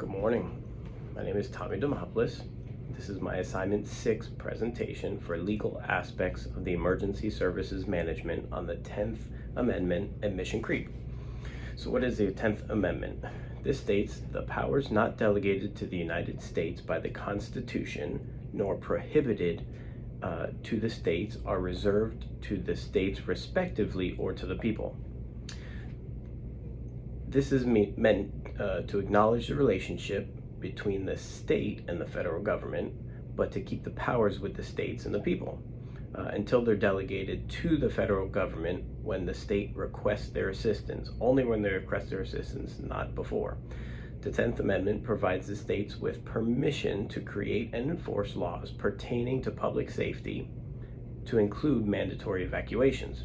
Good morning. My name is Tommy Demopoulos. This is my assignment 6 presentation for legal aspects of the emergency services management on the 10th Amendment at Mission Creek. So what is the 10th Amendment? This states the powers not delegated to the United States by the Constitution nor prohibited to the states are reserved to the states respectively or to the people. This is meant to acknowledge the relationship between the state and the federal government, but to keep the powers with the states and the people until they're delegated to the federal government when the state requests their assistance, only when they request their assistance, not before. The 10th Amendment provides the states with permission to create and enforce laws pertaining to public safety to include mandatory evacuations.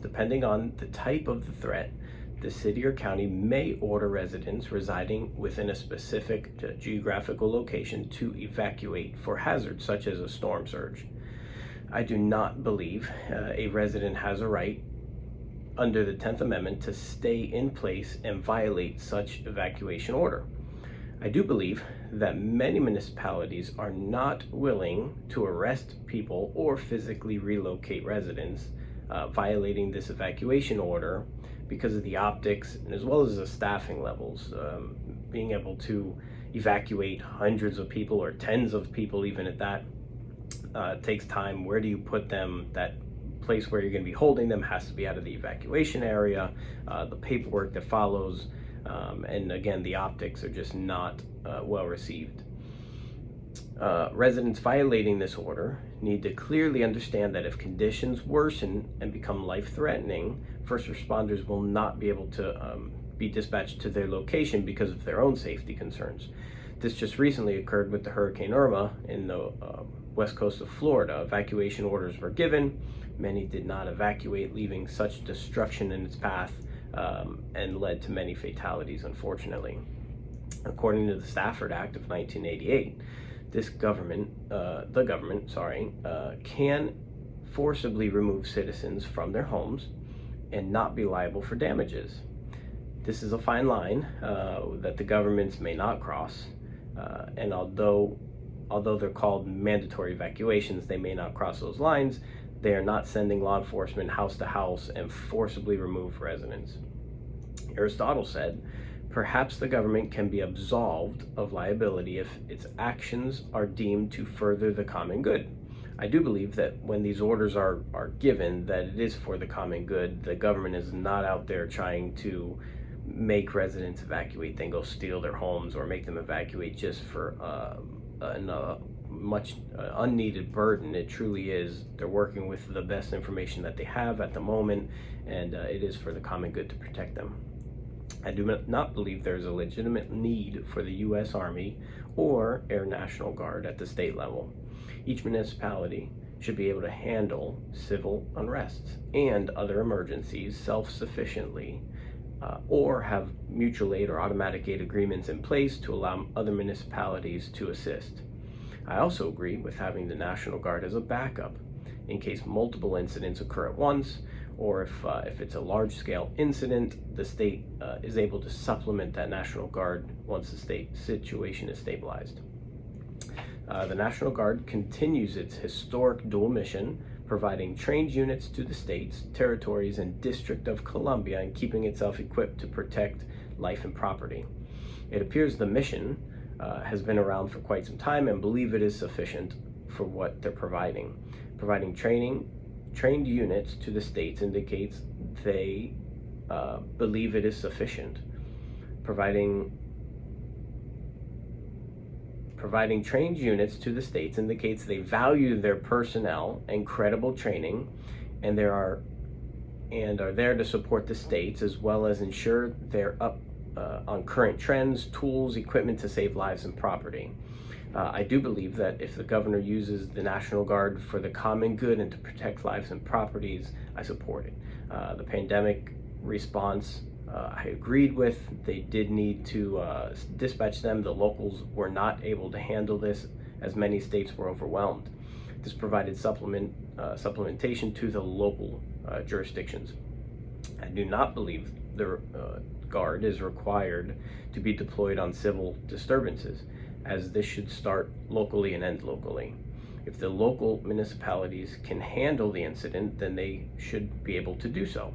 Depending on the type of the threat, the city or county may order residents residing within a specific geographical location to evacuate for hazards such as a storm surge. I do not believe a resident has a right under the 10th Amendment to stay in place and violate such evacuation order. I do believe that many municipalities are not willing to arrest people or physically relocate residents violating this evacuation order because of the optics and as well as the staffing levels. Being able to evacuate hundreds of people or tens of people even at that takes time. Where do you put them? That place where you're going to be holding them has to be out of the evacuation area. The paperwork that follows, and again, the optics are just not well received. Residents violating this order need to clearly understand that if conditions worsen and become life-threatening, first responders will not be able to be dispatched to their location because of their own safety concerns. This just recently occurred with the Hurricane Irma in the west coast of Florida. Evacuation orders were given. Many did not evacuate, leaving such destruction in its path and led to many fatalities, unfortunately. According to the Stafford Act of 1988, the government can forcibly remove citizens from their homes and not be liable for damages. This is a fine line that the governments may not cross, and although they're called mandatory evacuations, they may not cross those lines. They are not sending law enforcement house to house and forcibly remove residents. Aristotle said, "Perhaps the government can be absolved of liability if its actions are deemed to further the common good." I do believe that when these orders are given, that it is for the common good. The government is not out there trying to make residents evacuate, then go steal their homes or make them evacuate just for a much unneeded burden. It truly is, they're working with the best information that they have at the moment, and it is for the common good to protect them. I do not believe there's a legitimate need for the U.S. Army or Air National Guard at the state level. Each municipality should be able to handle civil unrests and other emergencies self-sufficiently, or have mutual aid or automatic aid agreements in place to allow other municipalities to assist. I also agree with having the National Guard as a backup in case multiple incidents occur at once, or if it's a large-scale incident, the state is able to supplement that National Guard once the state situation is stabilized. The National Guard continues its historic dual mission, providing trained units to the states, territories, and District of Columbia, and keeping itself equipped to protect life and property. It appears the mission has been around for quite some time and believe it is sufficient for what they're providing. Providing trained units to the states indicates they believe it is sufficient. Providing trained units to the states indicates they value their personnel and credible training, and are there to support the states as well as ensure they're up on current trends, tools, equipment to save lives and property. I do believe that if the governor uses the National Guard for the common good and to protect lives and properties, I support it. The pandemic response, I agreed with. They did need to dispatch them. The locals were not able to handle this as many states were overwhelmed. This provided supplementation to the local jurisdictions. I do not believe the Guard is required to be deployed on civil disturbances, as this should start locally and end locally. If the local municipalities can handle the incident, then they should be able to do so.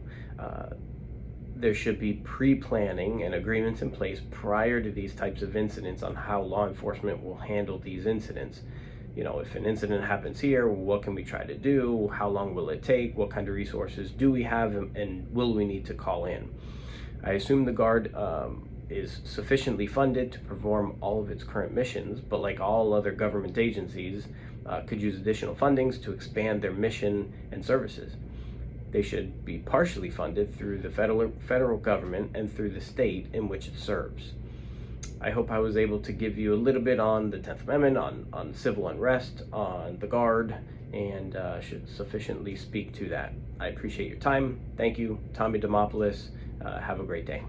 There should be pre-planning and agreements in place prior to these types of incidents on how law enforcement will handle these incidents. You know, if an incident happens here, what can we try to do? How long will it take? What kind of resources do we have, and will we need to call in? I assume the Guard is sufficiently funded to perform all of its current missions, but like all other government agencies, could use additional fundings to expand their mission and services. They should be partially funded through the federal government and through the state in which it serves. I hope I was able to give you a little bit on the 10th Amendment, on civil unrest, on the Guard, and should sufficiently speak to that. I appreciate your time. Thank you. Tommy Demopoulos. Have a great day.